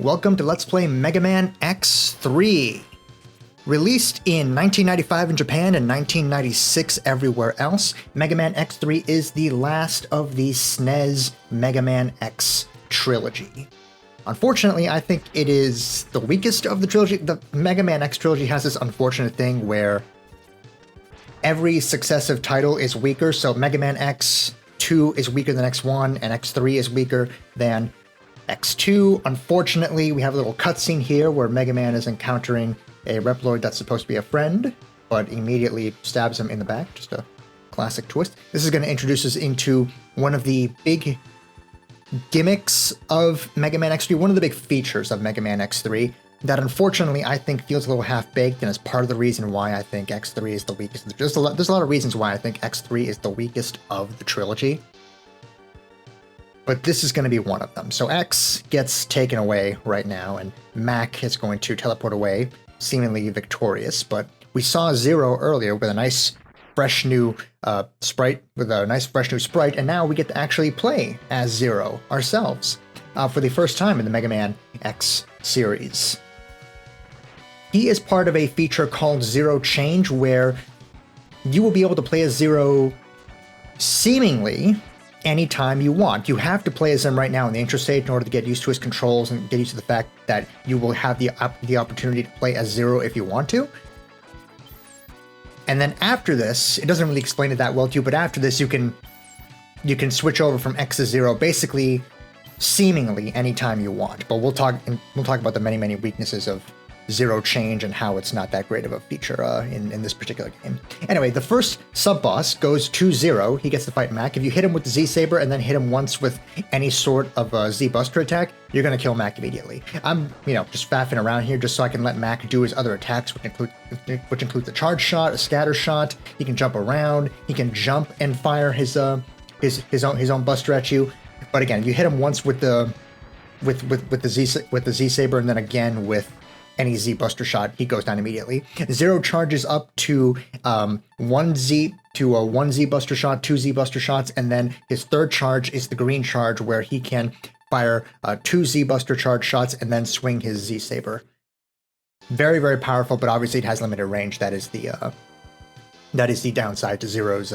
Welcome to Let's Play Mega Man X3. Released in 1995 in Japan and 1996 everywhere else, Mega Man X3 is the last of the SNES Mega Man X trilogy. Unfortunately, I think it is the weakest of the trilogy. The Mega Man X trilogy has this unfortunate thing where every successive title is weaker, so Mega Man X2 is weaker than X1, and X3 is weaker than X2. Unfortunately, we have a little cutscene here where Mega Man is encountering a Reploid that's supposed to be a friend, but immediately stabs him in the back. Just a classic twist. This is going to introduce us into one of the big gimmicks of Mega Man X3, one of the big features of Mega Man X3, that unfortunately I think feels a little half-baked and is part of the reason why I think X3 is the weakest. There's a lot of reasons why I think X3 is the weakest of the trilogy, but this is going to be one of them. So X gets taken away right now, and Mac is going to teleport away, seemingly victorious. But we saw Zero earlier with a nice, fresh new sprite, and now we get to actually play as Zero ourselves for the first time in the Mega Man X series. He is part of a feature called Zero Change, where you will be able to play as Zero seemingly anytime you want. You have to play as him right now in the intro stage in order to get used to his controls and get used to the fact that you will have the opportunity to play as Zero if you want to. And then after this, it doesn't really explain it that well to you, but after this you can switch over from X to Zero basically seemingly anytime you want. But we'll talk about the many weaknesses of Zero Change and how it's not that great of a feature in this particular game. Anyway, the first sub-boss goes to Zero. He gets to fight Mac. If you hit him with the Z-Saber and then hit him once with any sort of Z-Buster attack, you're going to kill Mac immediately. I'm, just faffing around here just so I can let Mac do his other attacks, which includes a charge shot, a scatter shot. He can jump around. He can jump and fire his own Buster at you. But again, if you hit him once with the Z-Saber and then again with any Z-Buster shot, he goes down immediately. Zero charges up to one Z-Buster shot, two Z-Buster shots, and then his third charge is the green charge, where he can fire two Z-Buster charge shots and then swing his Z-Saber. Very powerful, but obviously it has limited range. That is the downside to Zero's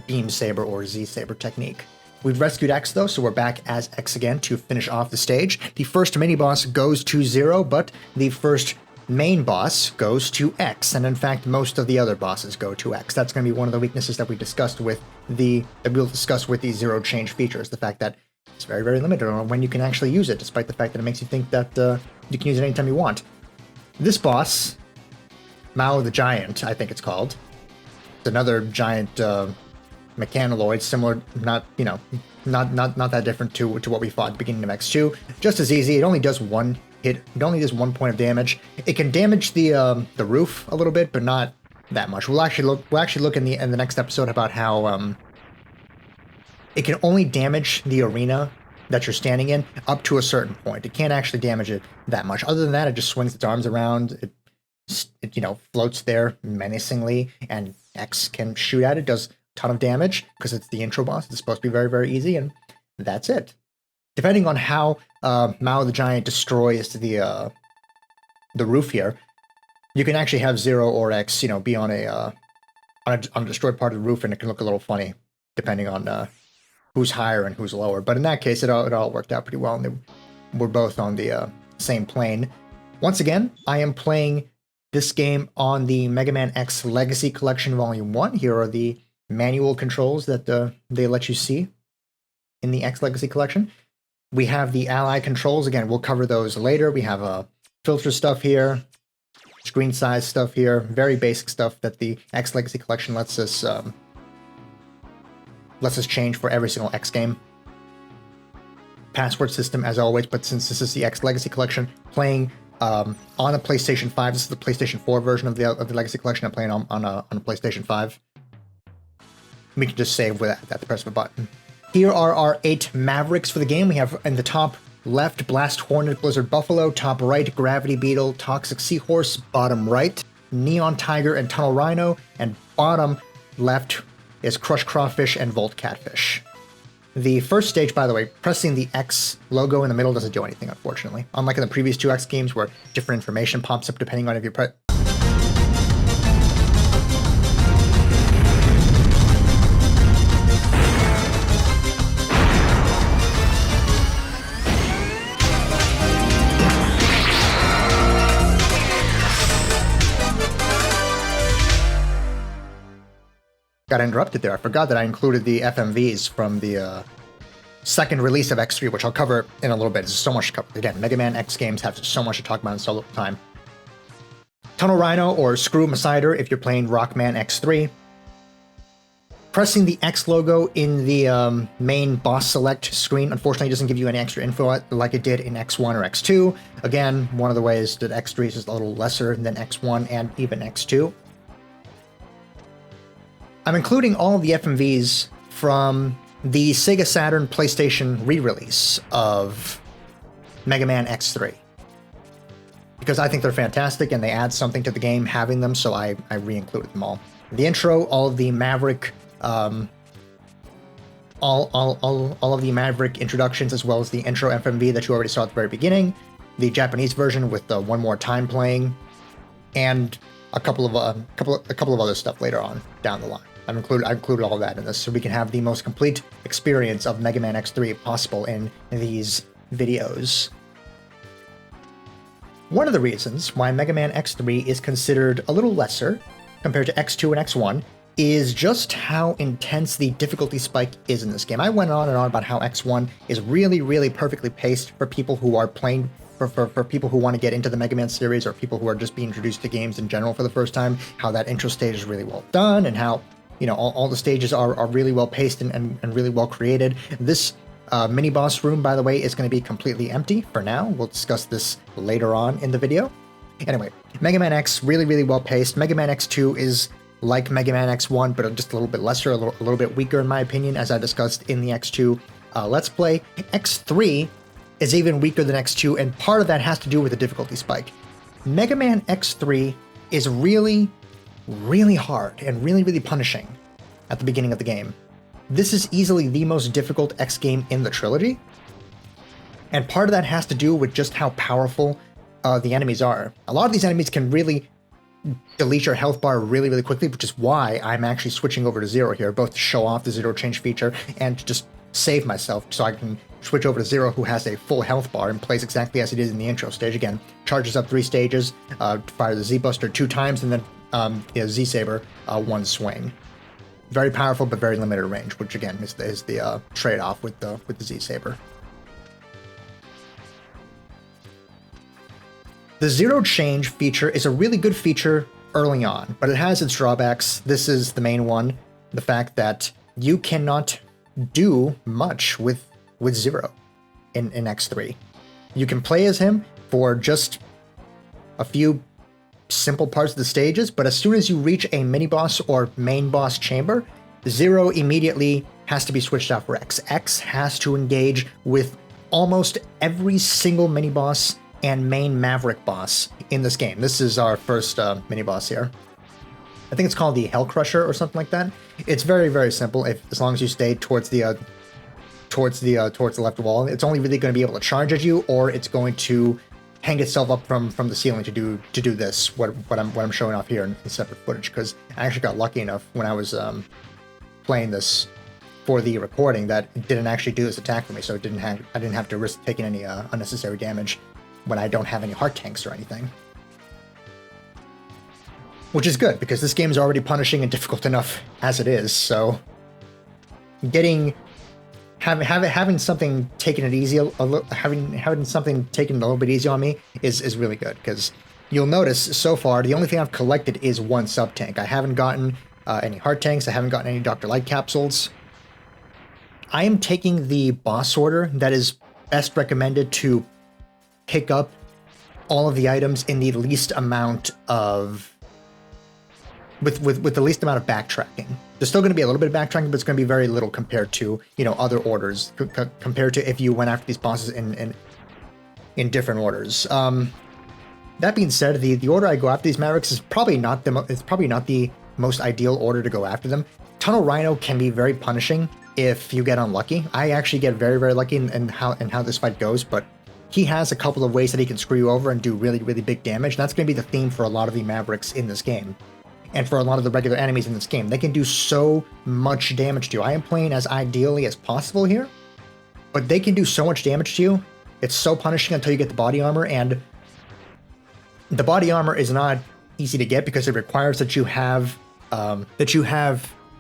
Beam Saber or Z-Saber technique. We've rescued X though, so we're back as X again to finish off the stage. The first mini-boss goes to Zero, but the first main boss goes to X, and in fact most of the other bosses go to X. That's going to be one of the weaknesses that we'll discuss with the Zero Change features, the fact that it's very limited on when you can actually use it, despite the fact that it makes you think that you can use it anytime you want. This boss, Mao the Giant, I think it's called. It's another giant mechanoid, similar, not that different to what we fought at the beginning of X2. Just as easy. It only does one hit. It only does 1 point of damage. It can damage the roof a little bit, but not that much. We'll actually look in the next episode about how it can only damage the arena that you're standing in up to a certain point. It can't actually damage it that much. Other than that, it just swings its arms around. It floats there menacingly, and X can shoot at it. Does ton of damage because it's the intro boss. It's supposed to be very easy, and that's it. Depending on how Mao the Giant destroys the roof here, you can actually have Zero or X, be on a destroyed part of the roof, and it can look a little funny depending on who's higher and who's lower. But in that case, it all worked out pretty well, and we're both on the same plane. Once again, I am playing this game on the Mega Man X Legacy Collection Volume 1. Here are the manual controls that they let you see in the X Legacy Collection. We have the ally controls. Again, we'll cover those later. We have filter stuff here, screen size stuff here, very basic stuff that the X Legacy Collection lets us change for every single X game. Password system as always, but since this is the X Legacy Collection, playing on a PlayStation 5. This is the PlayStation 4 version of the Legacy Collection. I'm playing on a PlayStation 5. We can just save with that at the press of a button. Here are our 8 Mavericks for the game. We have in the top left, Blast Hornet, Blizzard Buffalo, top right, Gravity Beetle, Toxic Seahorse, bottom right, Neon Tiger and Tunnel Rhino, and bottom left is Crush Crawfish and Volt Catfish. The first stage, by the way, pressing the X logo in the middle doesn't do anything, unfortunately. Unlike in the previous two X games where different information pops up depending on if you press... Got interrupted there. I forgot that I included the FMVs from the second release of X3, which I'll cover in a little bit. There's so much to cover. Again, Mega Man X games have so much to talk about in solo time. Tunnel Rhino or Screw Masider if you're playing Rockman X3. Pressing the X logo in the main boss select screen unfortunately doesn't give you any extra info like it did in X1 or X2. Again, one of the ways that X3 is just a little lesser than X1 and even X2. I'm including all of the FMVs from the Sega Saturn PlayStation re-release of Mega Man X3. Because I think they're fantastic and they add something to the game having them, so I re-included them all. The intro, all of the Maverick, all of the Maverick introductions, as well as the intro FMV that you already saw at the very beginning, the Japanese version with the One More Time playing, and a couple of other stuff later on down the line. I've included all of that in this, so we can have the most complete experience of Mega Man X3 possible in these videos. One of the reasons why Mega Man X3 is considered a little lesser compared to X2 and X1 is just how intense the difficulty spike is in this game. I went on and on about how X1 is really, really perfectly paced for people who are playing, for people who want to get into the Mega Man series or people who are just being introduced to games in general for the first time, how that intro stage is really well done and how, you know, all the stages are really well paced and really well created. This mini boss room, by the way, is going to be completely empty for now. We'll discuss this later on in the video. Anyway, Mega Man X, really, really well paced. Mega Man X2 is like Mega Man X1, but just a little bit lesser, a little bit weaker in my opinion, as I discussed in the X2 Let's Play. X3 is even weaker than X2, and part of that has to do with the difficulty spike. Mega Man X3 is really hard and really punishing at the beginning of the game. This is easily the most difficult X game in the trilogy, and part of that has to do with just how powerful the enemies are. A lot of these enemies can really delete your health bar really quickly, which is why I'm actually switching over to Zero here, both to show off the Zero change feature and to just save myself so I can switch over to Zero, who has a full health bar and plays exactly as it is in the intro stage. Again, charges up 3 stages, fire the Z-Buster 2 times, and then Z-Saber, 1 swing. Very powerful, but very limited range, which again is the trade-off with the Z-Saber. The Zero Change feature is a really good feature early on, but it has its drawbacks. This is the main one, the fact that you cannot do much with Zero in X3. You can play as him for just a few simple parts of the stages, but as soon as you reach a mini-boss or main boss chamber, Zero immediately has to be switched out for X. X has to engage with almost every single mini-boss and main Maverick boss in this game. This is our first mini-boss here. I think it's called the Hell Crusher or something like that. It's very simple. As long as you stay towards the left wall, it's only really going to be able to charge at you, or it's going to hang itself up from the ceiling to do this. What I'm showing off here in separate footage, because I actually got lucky enough when I was playing this for the recording that it didn't actually do this attack for me, so I didn't have to risk taking any unnecessary damage when I don't have any heart tanks or anything. Which is good, because this game is already punishing and difficult enough as it is, so having something taking it easy, having something taken a little bit easy on me is really good, because you'll notice so far the only thing I've collected is 1 sub tank. I haven't gotten any heart tanks. I haven't gotten any Dr. Light capsules. I am taking the boss order that is best recommended to pick up all of the items in the least amount of with the least amount of backtracking. There's still going to be a little bit of backtracking, but it's going to be very little compared to, you know, other orders, compared to if you went after these bosses in different orders. That being said, the order I go after these Mavericks is probably not the most ideal order to go after them. Tunnel Rhino can be very punishing if you get unlucky. I actually get very, very lucky in how this fight goes, but he has a couple of ways that he can screw you over and do really, really big damage. And that's going to be the theme for a lot of the Mavericks in this game. And for a lot of the regular enemies in this game. They can do so much damage to you. I am playing as ideally as possible here, but they can do so much damage to you. It's so punishing until you get the body armor, and the body armor is not easy to get because it requires that you have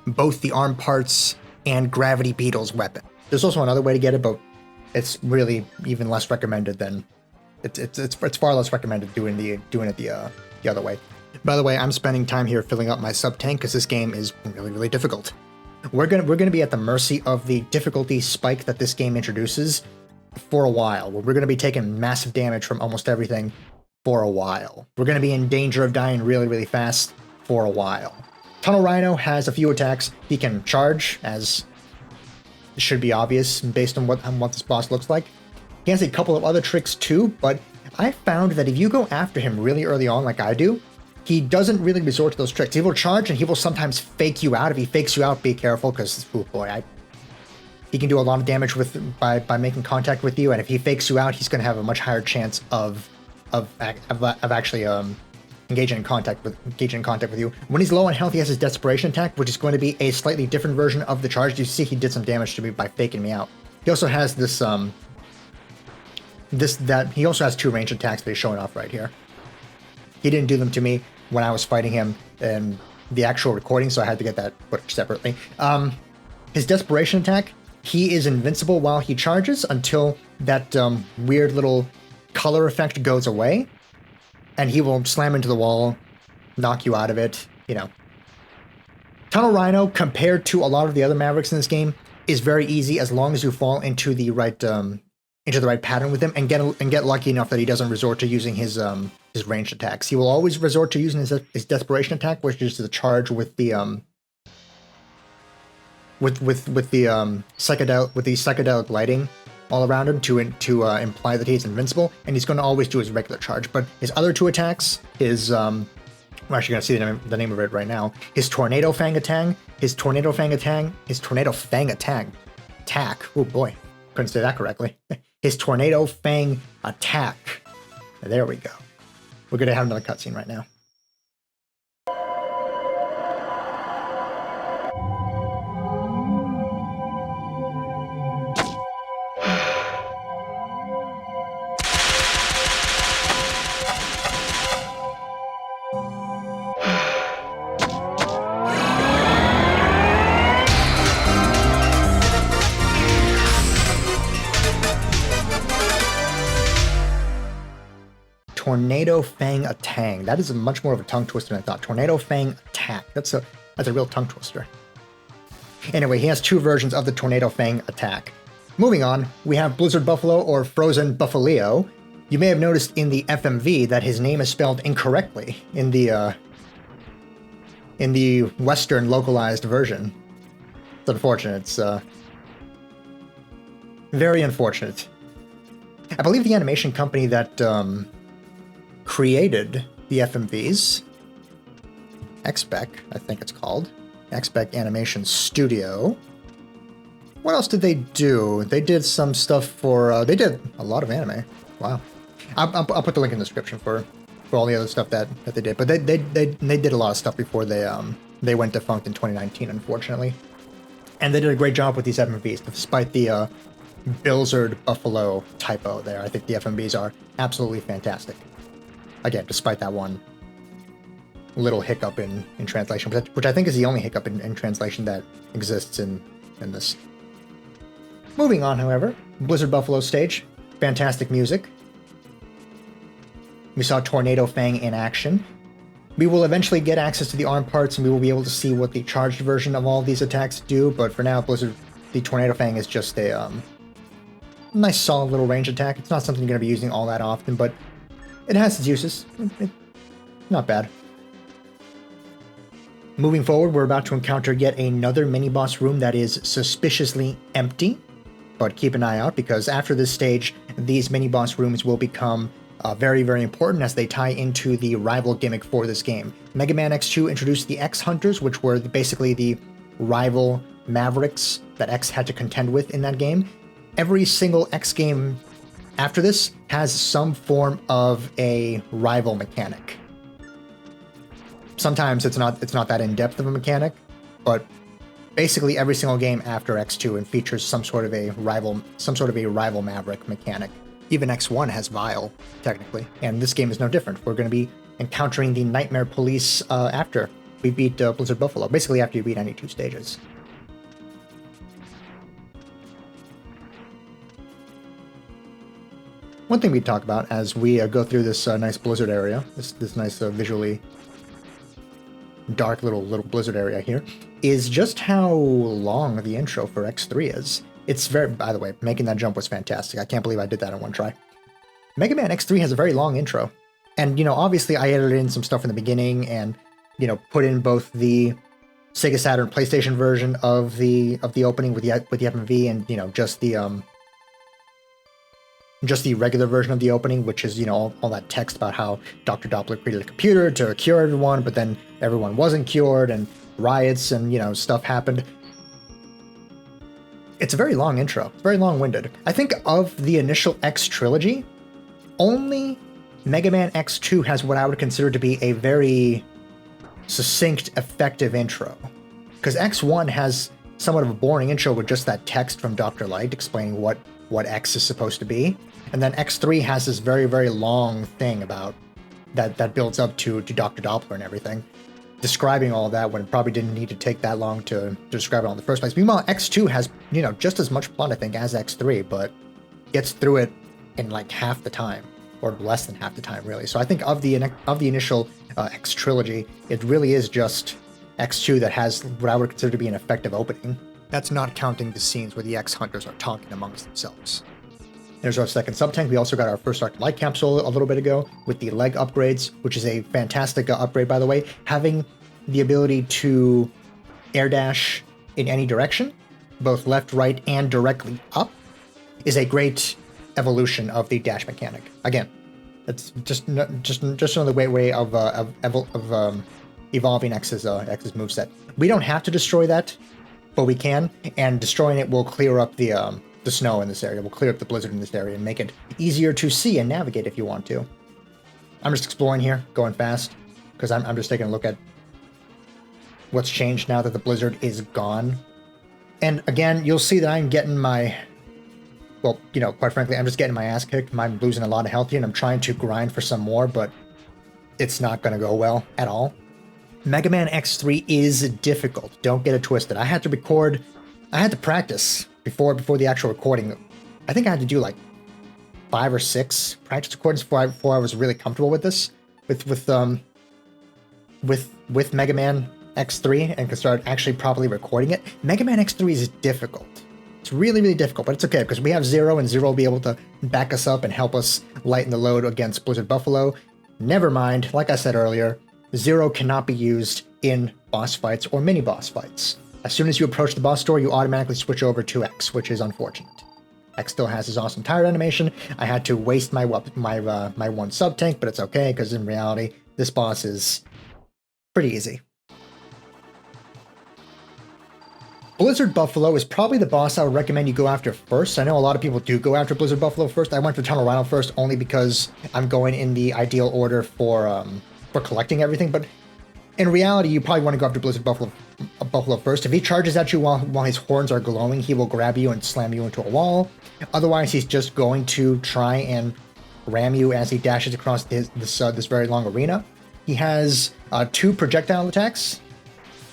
both the arm parts and Gravity Beetle's weapon. There's also another way to get it, but it's really even less recommended than it's far less recommended doing it the other way. By the way, I'm spending time here filling up my sub tank because this game is really, really difficult. We're gonna be at the mercy of the difficulty spike that this game introduces for a while. We're gonna be taking massive damage from almost everything for a while. We're gonna be in danger of dying really, really fast for a while. Tunnel Rhino has a few attacks. He can charge, as should be obvious based on what this boss looks like. He has a couple of other tricks too, but I found that if you go after him really early on like I do, he doesn't really resort to those tricks. He will charge and he will sometimes fake you out. If he fakes you out, be careful, because, oh boy, he can do a lot of damage by making contact with you, and if he fakes you out, he's going to have a much higher chance of actually engaging in contact with you. When he's low on health, he has his desperation attack, which is going to be a slightly different version of the charge. You see, he did some damage to me by faking me out. He also has this he also has two range attacks that he's showing off right here. He didn't do them to me when I was fighting him in the actual recording, so I had to get that footage separately. His desperation attack, he is invincible while he charges until that weird little color effect goes away, and he will slam into the wall, knock you out of it, you know. Tunnel Rhino, compared to a lot of the other Mavericks in this game, is very easy as long as you fall into the right pattern with him and get lucky enough that he doesn't resort to using his ranged attacks. He will always resort to using his desperation attack, which is the charge with the psychedelic lighting all around him to imply that he's invincible, and he's going to always do his regular charge. But his other two attacks, we're actually going to see the name of it right now. His Tornado Fang attack, oh boy, couldn't say that correctly. His Tornado Fang attack. There we go. We're going to have another cutscene right now. Tornado Fang Attack. That is much more of a tongue twister than I thought. Tornado Fang Attack. That's a real tongue twister. Anyway, he has two versions of the Tornado Fang Attack. Moving on, we have Blizzard Buffalo, or Frozen Buffaleo. You may have noticed in the FMV that his name is spelled incorrectly in the Western localized version. It's unfortunate. It's very unfortunate. I believe the animation company that created the FMVs, XBEC, I think it's called, XBEC Animation Studio. What else did they do? They did some stuff for, they did a lot of anime. Wow. I'll put the link in the description for all the other stuff that they did. But they did a lot of stuff before they went defunct in 2019, unfortunately. And they did a great job with these FMVs, despite the Blizzard Buffalo typo there. I think the FMVs are absolutely fantastic. Again, despite that one little hiccup in translation, which I think is the only hiccup in translation that exists in this. Moving on, however, Blizzard Buffalo stage, fantastic music. We saw Tornado Fang in action. We will eventually get access to the arm parts, and we will be able to see what the charged version of all these attacks do, but for now, the Tornado Fang is just a nice solid little range attack. It's not something you're going to be using all that often, but it has its uses. Not bad. Moving forward, we're about to encounter yet another mini-boss room that is suspiciously empty, but keep an eye out, because after this stage, these mini-boss rooms will become very, very important as they tie into the rival gimmick for this game. Mega Man X2 introduced the X-Hunters, which were basically the rival mavericks that X had to contend with in that game. Every single X game after this has some form of a rival mechanic. Sometimes it's not that in-depth of a mechanic, but basically every single game after X2 and features some sort of a rival maverick mechanic. Even X1 has Vile, technically, and this game is no different. We're going to be encountering the Nightmare Police after we beat Blizzard Buffalo, basically after you beat any 2 stages. One thing we talk about as we go through this nice Blizzard area, this nice visually dark little Blizzard area here, is just how long the intro for X3 is. It's very, by the way, making that jump was fantastic. I can't believe I did that in one try. Mega Man X3 has a very long intro. And, obviously I edited in some stuff in the beginning and, put in both the Sega Saturn PlayStation version of the opening with the FMV and, just the regular version of the opening, which is, all that text about how Dr. Doppler created a computer to cure everyone, but then everyone wasn't cured and riots and, stuff happened. It's a very long intro, very long-winded. I think of the initial X trilogy, only Mega Man X2 has what I would consider to be a very succinct, effective intro. Because X1 has somewhat of a boring intro with just that text from Dr. Light explaining what X is supposed to be. And then X3 has this very, very long thing about that builds up to Dr. Doppler and everything, describing all that when it probably didn't need to take that long to describe it all in the first place. Meanwhile, X2 has, just as much plot, I think, as X3, but gets through it in like half the time, or less than half the time, really. So I think of the initial X trilogy, it really is just X2 that has what I would consider to be an effective opening. That's not counting the scenes where the X Hunters are talking amongst themselves. There's our second sub-tank. We also got our first Arc Light Capsule a little bit ago with the leg upgrades, which is a fantastic upgrade, by the way. Having the ability to air dash in any direction, both left, right, and directly up, is a great evolution of the dash mechanic. Again, it's just another great way of evolving X's moveset. We don't have to destroy that, but we can, and destroying it will clear up the snow in this area, will clear up the blizzard in this area and make it easier to see and navigate if you want to. I'm just exploring here, going fast, because I'm just taking a look at what's changed now that the blizzard is gone. And again, you'll see that I'm getting my, well, quite frankly, I'm just getting my ass kicked. I'm losing a lot of health here, and I'm trying to grind for some more, but it's not going to go well at all. Mega Man X3 is difficult. Don't get it twisted. I had to practice before the actual recording. I think I had to do like 5 or 6 practice recordings before I was really comfortable with this, with Mega Man X3 and could start actually properly recording it. Mega Man X3 is difficult. It's really, really difficult, but it's okay because we have Zero, and Zero will be able to back us up and help us lighten the load against Blizzard Buffalo. Never mind, like I said earlier, Zero cannot be used in boss fights or mini boss fights. As soon as you approach the boss door, you automatically switch over to X, which is unfortunate. X still has his awesome tire animation. I had to waste my one sub-tank, but it's okay, because in reality, this boss is pretty easy. Blizzard Buffalo is probably the boss I would recommend you go after first. I know a lot of people do go after Blizzard Buffalo first. I went for Tunnel Rhino first only because I'm going in the ideal order for collecting everything, but in reality, you probably want to go after Blizzard Buffalo first. If he charges at you while his horns are glowing, he will grab you and slam you into a wall. Otherwise, he's just going to try and ram you as he dashes across this very long arena. He has 2 projectile attacks.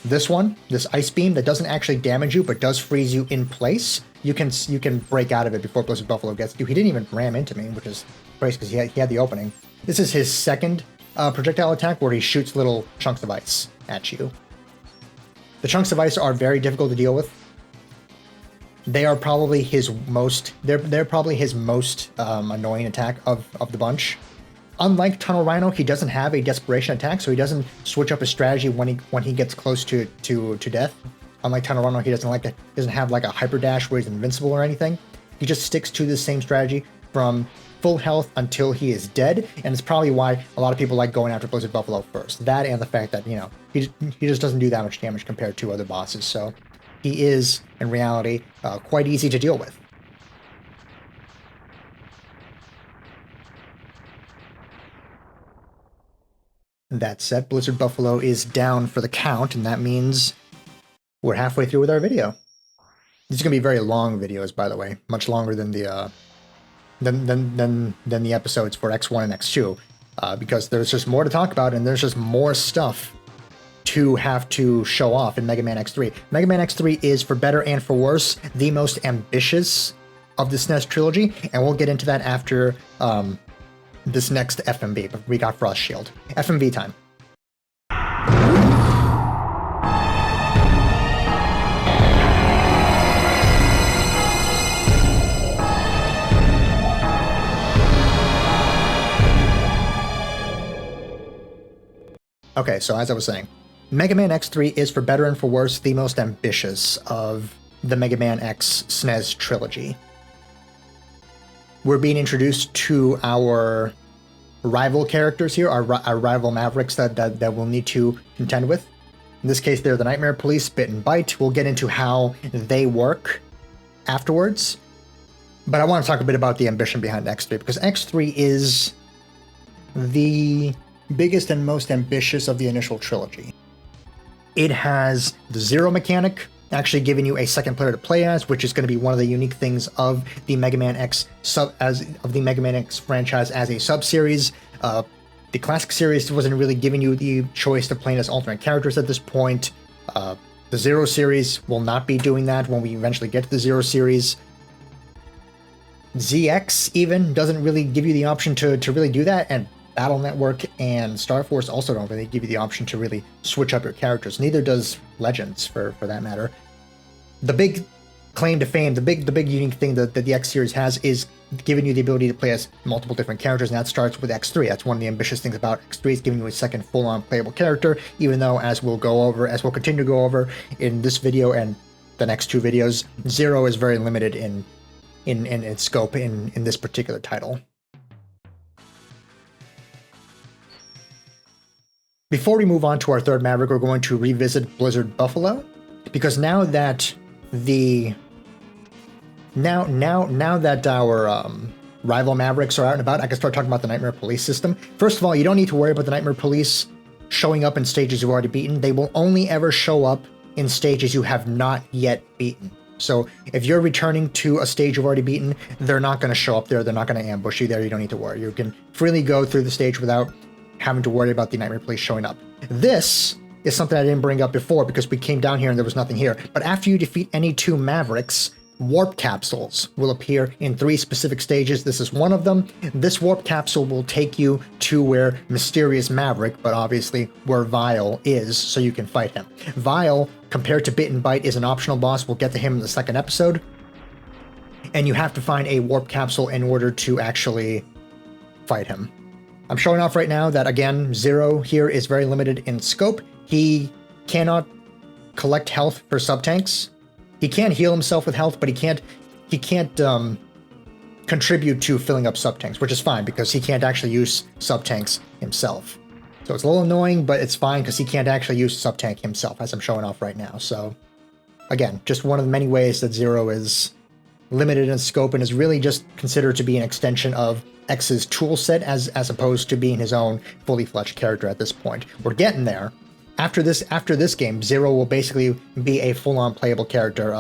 This one, this ice beam that doesn't actually damage you but does freeze you in place. You can break out of it before Blizzard Buffalo gets to you. He didn't even ram into me, which is crazy because he had the opening. This is his second projectile attack where he shoots little chunks of ice at you. The chunks of ice are very difficult to deal with. They are probably his most annoying attack of the bunch. Unlike Tunnel Rhino, he doesn't have a desperation attack, so he doesn't switch up his strategy when he gets close to death. Unlike Tunnel Rhino, he doesn't have like a hyper dash where he's invincible or anything. He just sticks to the same strategy from full health until he is dead, and it's probably why a lot of people like going after Blizzard Buffalo first. That and the fact that, he just doesn't do that much damage compared to other bosses, so he is, in reality, quite easy to deal with. That said, Blizzard Buffalo is down for the count, and that means we're halfway through with our video. These are going to be very long videos, by the way, much longer than the than the episodes for X1 and X2, because there's just more to talk about, and there's just more stuff to have to show off in Mega Man X3. Mega Man X3 is, for better and for worse, the most ambitious of the SNES trilogy, and we'll get into that after this next FMV. But we got Frost Shield. FMV time. Okay, so as I was saying, Mega Man X3 is, for better and for worse, the most ambitious of the Mega Man X SNES trilogy. We're being introduced to our rival characters here, our rival Mavericks that we'll need to contend with. In this case, they're the Nightmare Police, Bit and Bite. We'll get into how they work afterwards. But I want to talk a bit about the ambition behind X3, because X3 is the biggest and most ambitious of the initial trilogy. It has the Zero mechanic, actually giving you a second player to play as, which is going to be one of the unique things of the Mega Man X franchise as a sub-series. The classic series wasn't really giving you the choice of playing as alternate characters at this point. The Zero series will not be doing that when we eventually get to the Zero series. ZX even doesn't really give you the option to really do that, and Battle Network and Star Force also don't really give you the option to really switch up your characters. Neither does Legends, for that matter. The big claim to fame, the big unique thing that the X series has is giving you the ability to play as multiple different characters, and that starts with X3. That's one of the ambitious things about X3, is giving you a second full-on playable character, even though, as we'll continue to go over in this video and the next two videos, Zero is very limited in its scope in this particular title. Before we move on to our third Maverick, we're going to revisit Blizzard Buffalo, because now that our rival Mavericks are out and about, I can start talking about the Nightmare Police system. First of all, you don't need to worry about the Nightmare Police showing up in stages you've already beaten. They will only ever show up in stages you have not yet beaten. So if you're returning to a stage you've already beaten, they're not going to show up there. They're not going to ambush you there. You don't need to worry. You can freely go through the stage without having to worry about the Nightmare Police showing up. This is something I didn't bring up before because we came down here and there was nothing here. But after you defeat any two Mavericks, warp capsules will appear in 3 specific stages. This is one of them. This warp capsule will take you to where Mysterious Maverick, but obviously where Vile is, so you can fight him. Vile, compared to Bit and Bite, is an optional boss. We'll get to him in the second episode. And you have to find a warp capsule in order to actually fight him. I'm showing off right now that, again, Zero here is very limited in scope. He cannot collect health for sub-tanks. He can heal himself with health, but he can't contribute to filling up sub-tanks, which is fine because he can't actually use sub-tanks himself. So it's a little annoying, but it's fine because he can't actually use sub-tank himself, as I'm showing off right now. So, again, just one of the many ways that Zero is limited in scope and is really just considered to be an extension of X's tool set as opposed to being his own fully fledged character at this point. We're getting there. After this game, Zero will basically be a full-on playable character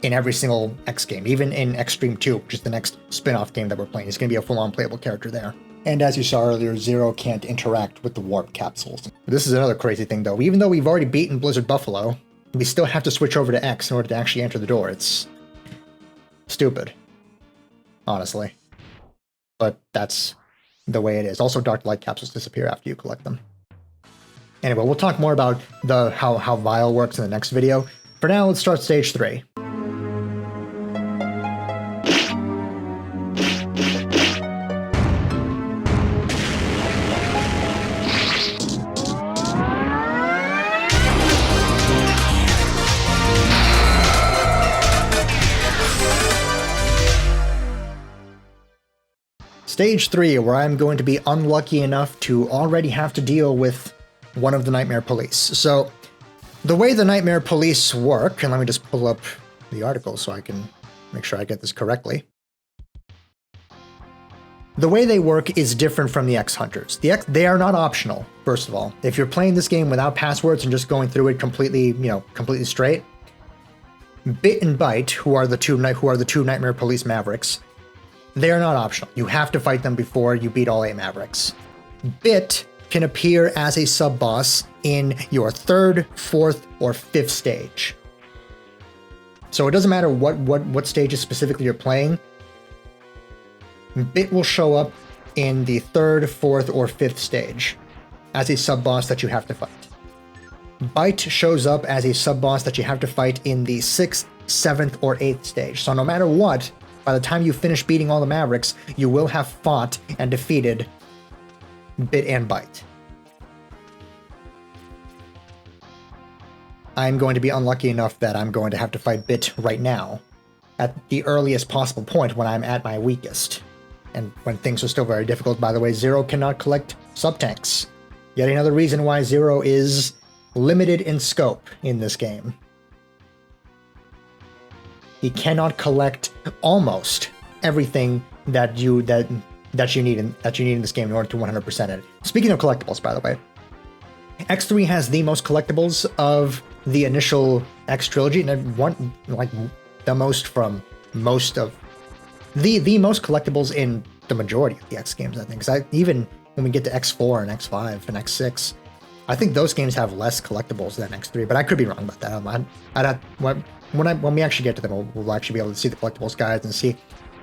in every single X game. Even in Extreme 2, which is the next spin-off game that we're playing, he's going to be a full-on playable character there. And as you saw earlier, Zero can't interact with the warp capsules. This is another crazy thing, though. Even though we've already beaten Blizzard Buffalo, we still have to switch over to X in order to actually enter the door. It's stupid, honestly. But that's the way it is. Also, Dark Light capsules disappear after you collect them. Anyway, we'll talk more about how Vile works in the next video. For now, let's start Stage 3. Stage 3, where I'm going to be unlucky enough to already have to deal with one of the Nightmare Police. So, The way the Nightmare Police work, and let me just pull up the article so I can make sure I get this correctly. The way they work is different from the X-Hunters. They are not optional, first of all. If you're playing this game without passwords and just going through it completely straight, Bit and Byte, who are the two Nightmare Police Mavericks, they are not optional. You have to fight them before you beat all 8 Mavericks. Bit can appear as a sub-boss in your 3rd, 4th, or 5th stage. So it doesn't matter what stages specifically you're playing, Bit will show up in the 3rd, 4th, or 5th stage as a sub-boss that you have to fight. Byte shows up as a sub-boss that you have to fight in the 6th, 7th, or 8th stage. So no matter what, by the time you finish beating all the Mavericks, you will have fought and defeated Bit and Byte. I'm going to be unlucky enough that I'm going to have to fight Bit right now, at the earliest possible point when I'm at my weakest. And when things are still very difficult. By the way, Zero cannot collect sub-tanks. Yet another reason why Zero is limited in scope in this game. He cannot collect almost everything that you need in this game in order to 100% it. Speaking of collectibles, by the way, X3 has the most collectibles of the initial X trilogy, and the most from most of the most collectibles in the majority of the X games, I think. Because even when we get to X4 and X5 and X6, I think those games have less collectibles than X3, but I could be wrong about that. When we actually get to them, we'll actually be able to see the collectibles guides and see,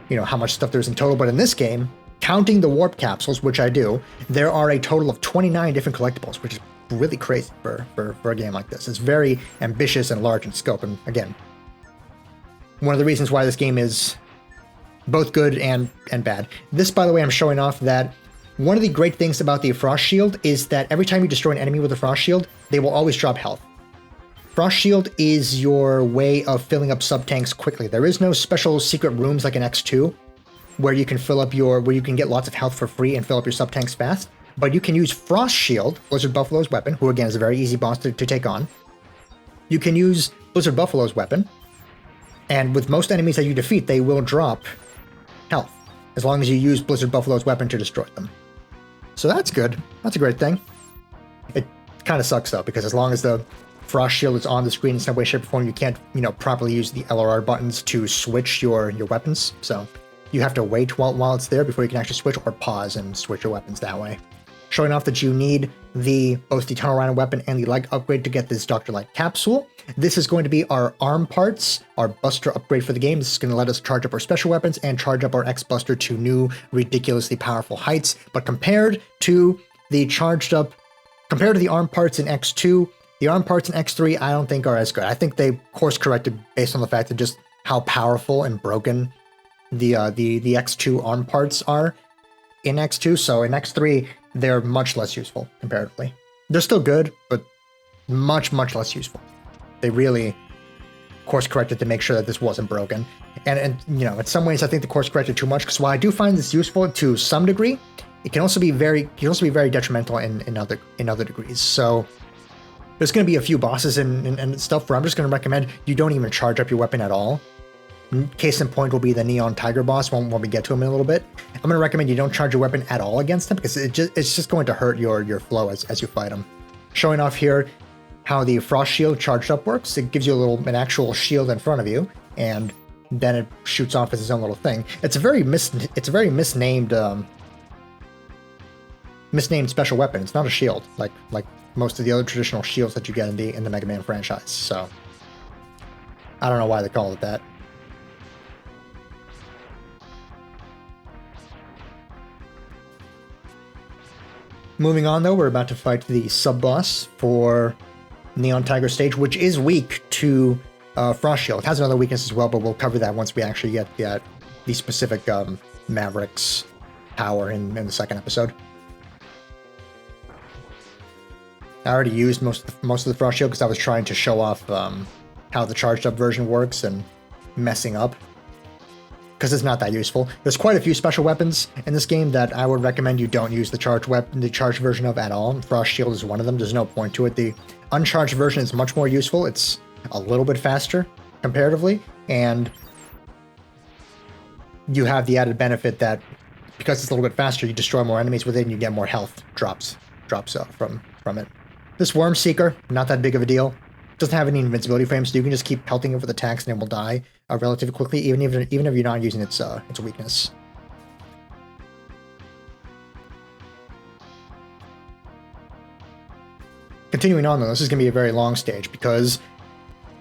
how much stuff there's in total. But in this game, counting the warp capsules, which I do, there are a total of 29 different collectibles, which is really crazy for a game like this. It's very ambitious and large in scope. And again, one of the reasons why this game is both good and bad. This, by the way, I'm showing off that one of the great things about the Frost Shield is that every time you destroy an enemy with a Frost Shield, they will always drop health. Frost Shield is your way of filling up sub-tanks quickly. There is no special secret rooms like in X2 where you can get lots of health for free and fill up your sub-tanks fast. But you can use Frost Shield, Blizzard Buffalo's weapon, who again is a very easy boss to take on. You can use Blizzard Buffalo's weapon, and with most enemies that you defeat, they will drop health, as long as you use Blizzard Buffalo's weapon to destroy them. So that's good. That's a great thing. It kind of sucks though, because as long as the Frost Shield is on the screen in some way, shape, or form, you can't, properly use the LRR buttons to switch your weapons. So you have to wait while it's there before you can actually switch, or pause and switch your weapons that way. Showing off that you need both the Tunnel Rhino weapon and the leg upgrade to get this Dr. Light capsule. This is going to be our arm parts, our buster upgrade for the game. This is going to let us charge up our special weapons and charge up our X-Buster to new, ridiculously powerful heights. But compared to the arm parts in X2, the arm parts in X3 I don't think are as good. I think they course corrected based on the fact of just how powerful and broken the X2 arm parts are in X2. So in X3, they're much less useful comparatively. They're still good, but much, much less useful. They really course corrected to make sure that this wasn't broken. And in some ways, I think the course corrected too much, because while I do find this useful to some degree, it can also be very detrimental in other degrees. So there's going to be a few bosses and stuff where I'm just going to recommend you don't even charge up your weapon at all. Case in point will be the Neon Tiger boss when we get to him in a little bit. I'm going to recommend you don't charge your weapon at all against him, because it's just going to hurt your flow as you fight him. Showing off here how the Frost Shield charged up works. It gives you an actual shield in front of you, and then it shoots off as its own little thing. It's a very misnamed special weapon. It's not a shield like most of the other traditional shields that you get in the Mega Man franchise. So I don't know why they call it that. Moving on, though, we're about to fight the sub-boss for Neon Tiger stage, which is weak to Frost Shield. It has another weakness as well, but we'll cover that once we actually get the specific Mavericks power in the second episode. I already used most of the Frost Shield because I was trying to show off how the charged up version works and messing up. because it's not that useful. There's quite a few special weapons in this game that I would recommend you don't use the charged version of at all. Frost Shield is one of them. There's no point to it. The uncharged version is much more useful. It's a little bit faster comparatively, and you have the added benefit that because it's a little bit faster, you destroy more enemies with it and you get more health drops from it. This Worm Seeker, not that big of a deal. Doesn't have any invincibility frames, so you can just keep pelting it with attacks and it will die relatively quickly, even if you're not using its weakness. Continuing on though, this is going to be a very long stage because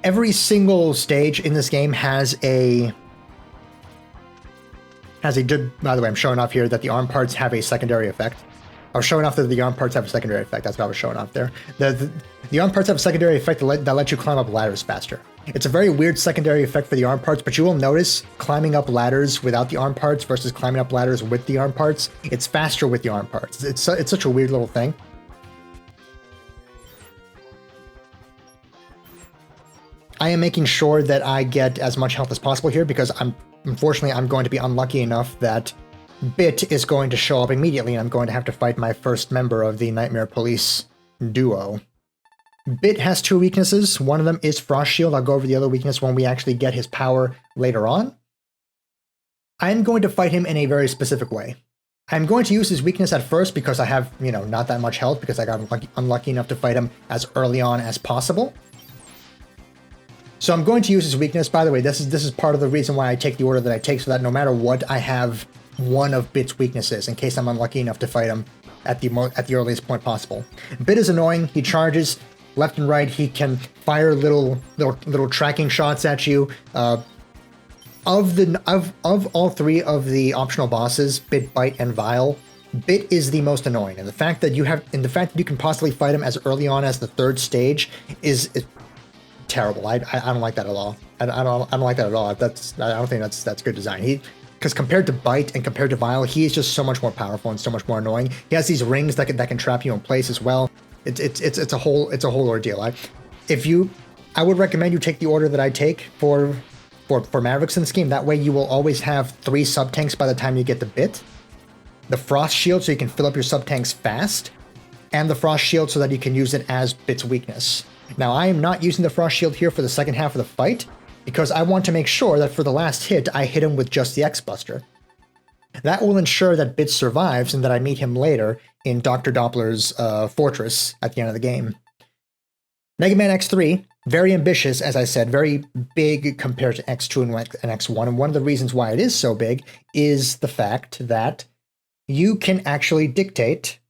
every single stage in this game has a by the way, I'm showing off here that the arm parts have a secondary effect. I was showing off that the arm parts have a secondary effect. That's what I was showing off there. The arm parts have a secondary effect that lets you climb up ladders faster. It's a very weird secondary effect for the arm parts, but you will notice climbing up ladders without the arm parts versus climbing up ladders with the arm parts, it's faster with the arm parts. It's such a weird little thing. I am making sure that I get as much health as possible here because unfortunately I'm going to be unlucky enough that Bit is going to show up immediately and I'm going to have to fight my first member of the Nightmare Police duo. Bit has two weaknesses. One of them is Frost Shield. I'll go over the other weakness when we actually get his power later on. I'm going to fight him in a very specific way. I'm going to use his weakness at first because I have, not that much health because I got unlucky enough to fight him as early on as possible. So I'm going to use his weakness. By the way, this is part of the reason why I take the order that I take, so that no matter what, I have one of Bit's weaknesses in case I'm unlucky enough to fight him at the earliest point possible. Bit is annoying. He charges left and right. He can fire little tracking shots at you. Of all three of the optional bosses, Bit, Bite, and Vile, Bit is the most annoying. And the fact that you can possibly fight him as early on as the third stage is terrible. I don't like that at all. I don't like that at all. I don't think that's good design. Because compared to Bite and compared to Vile, he is just so much more powerful and so much more annoying. He has these rings that can trap you in place as well. It's a whole ordeal. I would recommend you take the order that I take for Mavericks in this game. That way you will always have 3 sub-tanks by the time you get the Bit. The Frost Shield so you can fill up your sub-tanks fast, and the Frost Shield so that you can use it as Bit's weakness. Now I am not using the Frost Shield here for the second half of the fight, because I want to make sure that for the last hit, I hit him with just the X-Buster. That will ensure that Bit survives and that I meet him later in Dr. Doppler's fortress at the end of the game. Mega Man X3, very ambitious, as I said, very big compared to X2 and X1, and one of the reasons why it is so big is the fact that you can actually dictate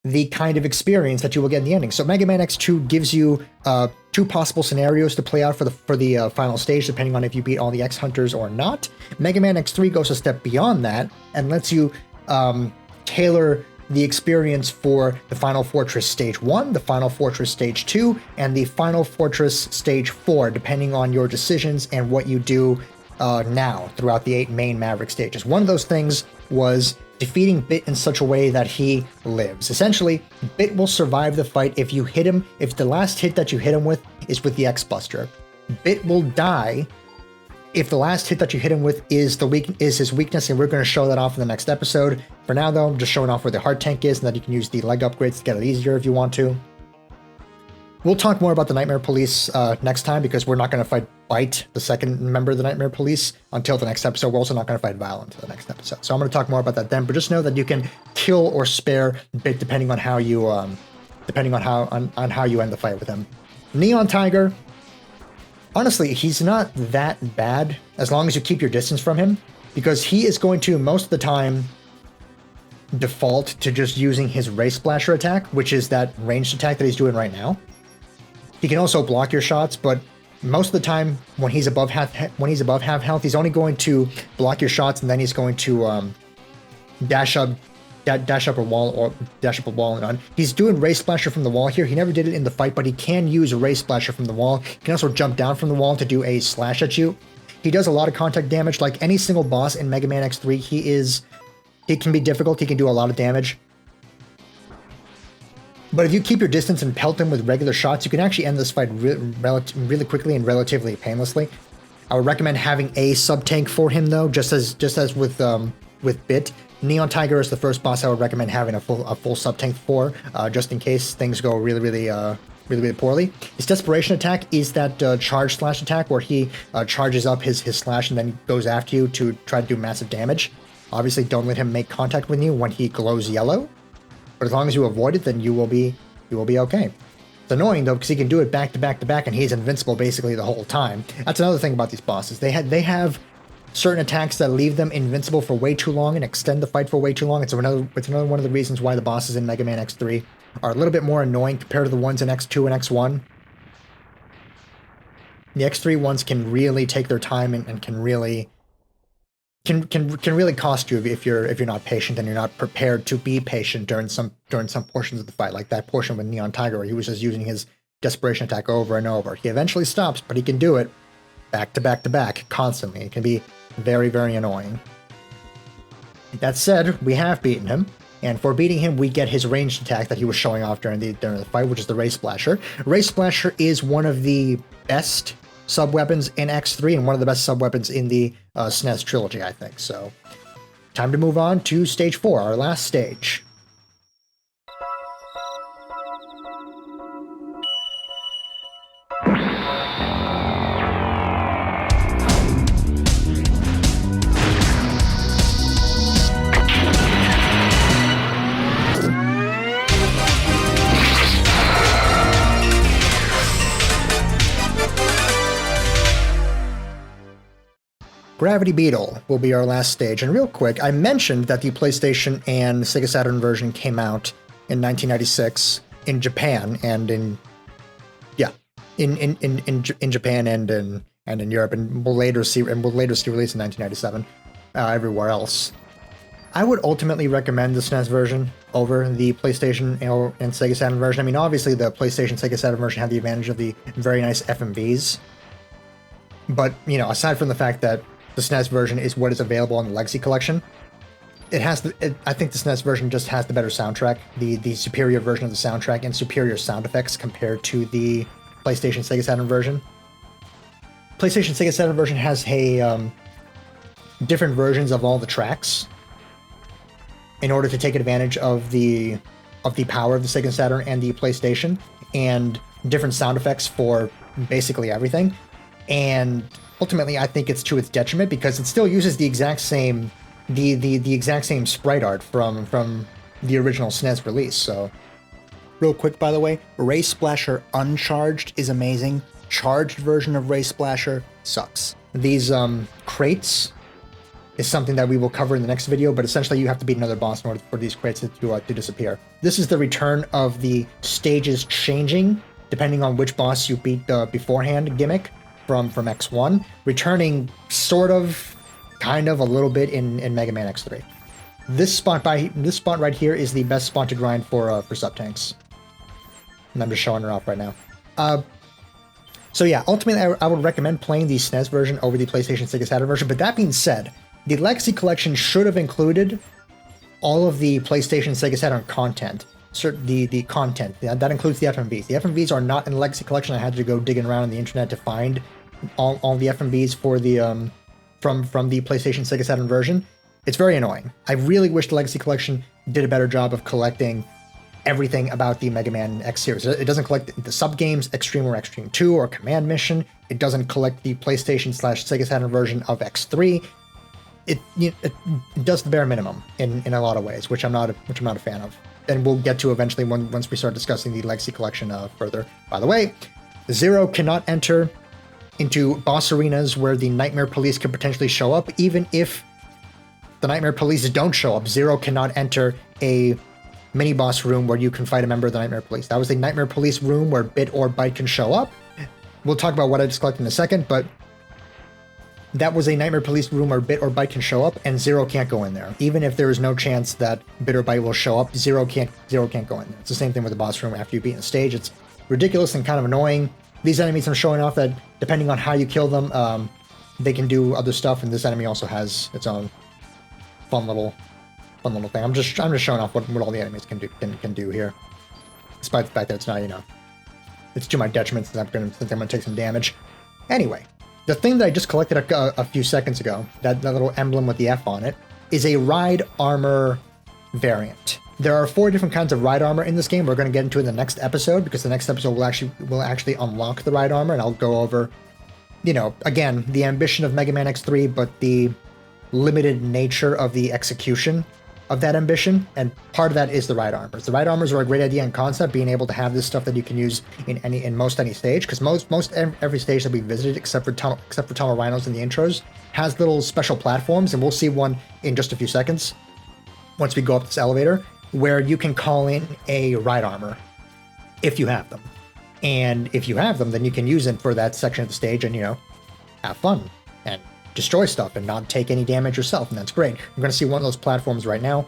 the kind of experience that you will get in the ending. So Mega Man X2 gives you 2 possible scenarios to play out for the final stage, depending on if you beat all the X Hunters or not. Mega Man X3 goes a step beyond that and lets you tailor the experience for the Final Fortress Stage 1, the Final Fortress Stage 2, and the Final Fortress Stage 4, depending on your decisions and what you do now throughout the 8 main Maverick stages. One of those things was defeating Bit in such a way that he lives. Essentially, Bit will survive the fight if you hit him, if the last hit that you hit him with is with the X-Buster. Bit will die if the last hit that you hit him with is his weakness, and we're going to show that off in the next episode. For now, though, I'm just showing off where the heart tank is and that you can use the leg upgrades to get it easier if you want to. We'll talk more about the Nightmare Police next time, because we're not going to fight Bite, the second member of the Nightmare Police, until the next episode. We're also not going to fight Vile until the next episode. So I'm going to talk more about that then, but just know that you can kill or spare Bit depending on how you end the fight with him. Neon Tiger, honestly, he's not that bad as long as you keep your distance from him, because he is going to, most of the time, default to just using his Ray Splasher attack, which is that ranged attack that he's doing right now. He can also block your shots, but most of the time when he's above half health, he's only going to block your shots, and then he's going to dash up a wall and run. He's doing Ray Splasher from the wall here. He never did it in the fight, but he can use Ray Splasher from the wall. He can also jump down from the wall to do a slash at you. He does a lot of contact damage. Like any single boss in Mega Man X3, he can be difficult. He can do a lot of damage. But if you keep your distance and pelt him with regular shots, you can actually end this fight really quickly and relatively painlessly. I would recommend having a sub-tank for him, though, just as with Bit. Neon Tiger is the first boss I would recommend having a full sub-tank for, just in case things go really poorly. His desperation attack is that charge slash attack where he charges up his slash and then goes after you to try to do massive damage. Obviously, don't let him make contact with you when he glows yellow, but as long as you avoid it, then you will be okay. It's annoying though because he can do it back to back to back, and he's invincible basically the whole time. That's another thing about these bosses. They have certain attacks that leave them invincible for way too long and extend the fight for way too long. It's another one of the reasons why the bosses in Mega Man X3 are a little bit more annoying compared to the ones in X2 and X1. The X3 ones can really take their time and can really cost you if you're not patient and you're not prepared to be patient during some portions of the fight, like that portion with Neon Tiger where he was just using his desperation attack over and over. He eventually stops, but he can do it back to back to back constantly. It can be very, very annoying. That said, we have beaten him, and for beating him, we get his ranged attack that he was showing off during the fight, which is the Ray Splasher. Ray Splasher is one of the best sub-weapons in X3 and one of the best sub-weapons in the SNES trilogy, I think. So, time to move on to Stage 4, our last stage. Gravity Beetle will be our last stage, and real quick, I mentioned that the PlayStation and Sega Saturn version came out in 1996 in Japan and in Japan and in Europe, and we'll later see release in 1997 everywhere else. I would ultimately recommend the SNES version over the PlayStation and Sega Saturn version. I mean, obviously the PlayStation Sega Saturn version had the advantage of the very nice FMVs, but aside from the fact that the SNES version is what is available on the Legacy Collection, I think the SNES version just has the better soundtrack, the superior version of the soundtrack, and superior sound effects compared to the PlayStation Sega Saturn version. PlayStation Sega Saturn version has different versions of all the tracks in order to take advantage of the power of the Sega Saturn and the PlayStation, and different sound effects for basically everything. And ultimately, I think it's to its detriment because it still uses the exact same sprite art from the original SNES release. So, real quick, by the way, Ray Splasher Uncharged is amazing. Charged version of Ray Splasher sucks. These crates is something that we will cover in the next video, but essentially you have to beat another boss in order for these crates to disappear. This is the return of the stages changing depending on which boss you beat beforehand gimmick from X1, returning sort of, kind of, a little bit in Mega Man X3. This spot right here is the best spot to grind for sub-tanks. And I'm just showing her off right now. So yeah, ultimately I would recommend playing the SNES version over the PlayStation Sega Saturn version, but that being said, the Legacy Collection should have included all of the PlayStation Sega Saturn content. The content. That includes the FMVs. The FMVs are not in the Legacy Collection. I had to go digging around on the internet to find all the FMVs for the from the PlayStation Sega Saturn version. It's very annoying. I really wish the Legacy Collection did a better job of collecting everything about the Mega Man X series. It doesn't collect the sub-games, Extreme or Extreme 2 or Command Mission. It doesn't collect the PlayStation/Sega Saturn version of X3. It does the bare minimum in a lot of ways, which I'm not a fan of. And we'll get to eventually once we start discussing the Legacy Collection further. By the way, Zero cannot enter into boss arenas where the Nightmare Police could potentially show up. Even if the Nightmare Police don't show up, Zero cannot enter a mini-boss room where you can fight a member of the Nightmare Police. That was a Nightmare Police room where Bit or Byte can show up. We'll talk about what I just collected in a second, but that was a Nightmare Police room where Bit or Byte can show up, and Zero can't go in there. Even if there is no chance that Bit or Byte will show up, Zero can't go in there. It's the same thing with the boss room after you beat the stage. It's ridiculous and kind of annoying. These enemies I'm showing off that, depending on how you kill them, they can do other stuff, and this enemy also has its own fun little thing. I'm just showing off what all the enemies can do here, despite the fact that it's not, it's to my detriment since I'm gonna take some damage. Anyway, The thing that I just collected a few seconds ago, that little emblem with the F on it, is a ride armor variant. There are 4 different kinds of ride armor in this game. We're going to get into in the next episode, because the next episode will actually unlock the ride armor, and I'll go over, you know, again, the ambition of Mega Man X3, but the limited nature of the execution of that ambition, and part of that is the ride armors. The ride armors are a great idea in concept, being able to have this stuff that you can use in most any stage, because most every stage that we visited, except for Tunnel Rhinos in the intros, has little special platforms, and we'll see one in just a few seconds once we go up this elevator, where you can call in a ride armor if you have them. And if you have them, then you can use them for that section of the stage and, you know, have fun and destroy stuff and not take any damage yourself, and that's great. We're going to see one of those platforms right now.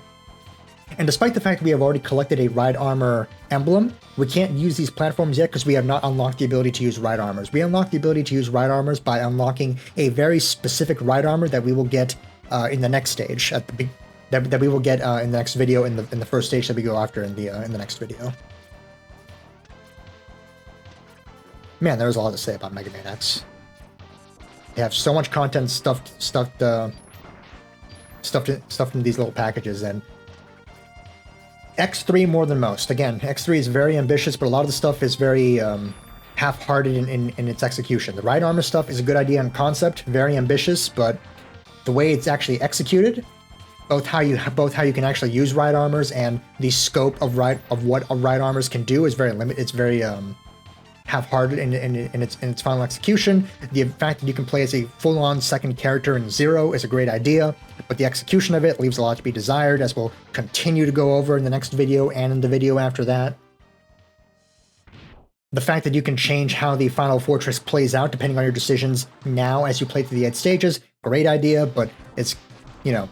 And despite the fact that we have already collected a ride armor emblem, we can't use these platforms yet because we have not unlocked the ability to use ride armors. We unlock the ability to use ride armors by unlocking a very specific ride armor that we will get in the next stage, that we will get in the next video, in the first stage that we go after in the next video. Man, there's a lot to say about Mega Man X. They have so much content stuffed in these little packages, and X3 more than most. Again, X3 is very ambitious, but a lot of the stuff is very half-hearted in its execution. The ride armor stuff is a good idea in concept, very ambitious, but the way it's actually executed, both how you can actually use ride armors and the scope of what ride armors can do is very limited. It's very half-hearted in its final execution. The fact that you can play as a full-on second character in Zero is a great idea, but the execution of it leaves a lot to be desired, as we'll continue to go over in the next video and in the video after that. The fact that you can change how the final fortress plays out depending on your decisions now as you play through the 8 stages, great idea, but it's, you know,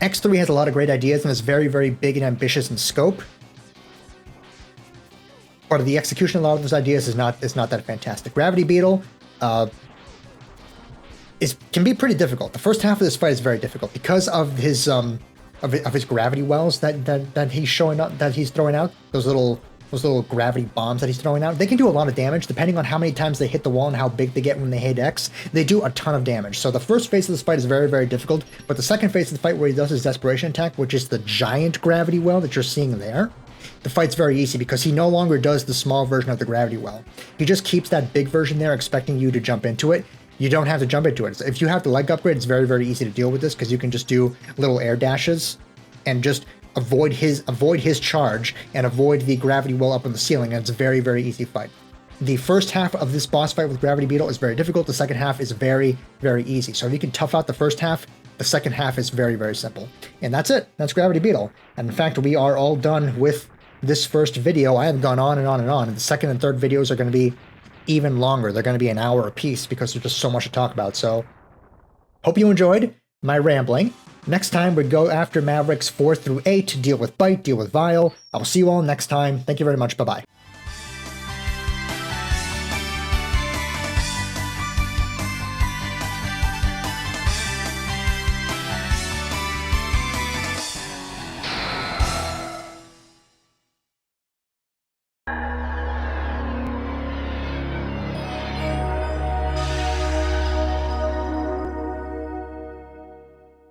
X3 has a lot of great ideas and is very, very big and ambitious in scope. Part of the execution of a lot of those ideas is not that fantastic. Gravity Beetle can be pretty difficult. The first half of this fight is very difficult because of his gravity wells that he's throwing out. Those little gravity bombs that he's throwing out. They can do a lot of damage depending on how many times they hit the wall and how big they get when they hit X. They do a ton of damage. So the first phase of this fight is very, very difficult, but the second phase of the fight, where he does his desperation attack, which is the giant gravity well that you're seeing there, the fight's very easy because he no longer does the small version of the gravity well. He just keeps that big version there, expecting you to jump into it. You don't have to jump into it. If you have the leg upgrade, it's very, very easy to deal with this because you can just do little air dashes and just avoid his charge and avoid the gravity well up on the ceiling, and it's a very, very easy fight. The first half of this boss fight with Gravity Beetle is very difficult. The second half is very, very easy. So if you can tough out the first half, the second half is very, very simple. And that's it. That's Gravity Beetle. And in fact, we are all done with this first video. I have gone on and on and on, and the second and third videos are going to be even longer. They're going to be an hour apiece because there's just so much to talk about. So hope you enjoyed my rambling. Next time we go after Mavericks 4 through 8, deal with Bite, deal with Vile. I will see you all next time. Thank you very much. Bye-bye.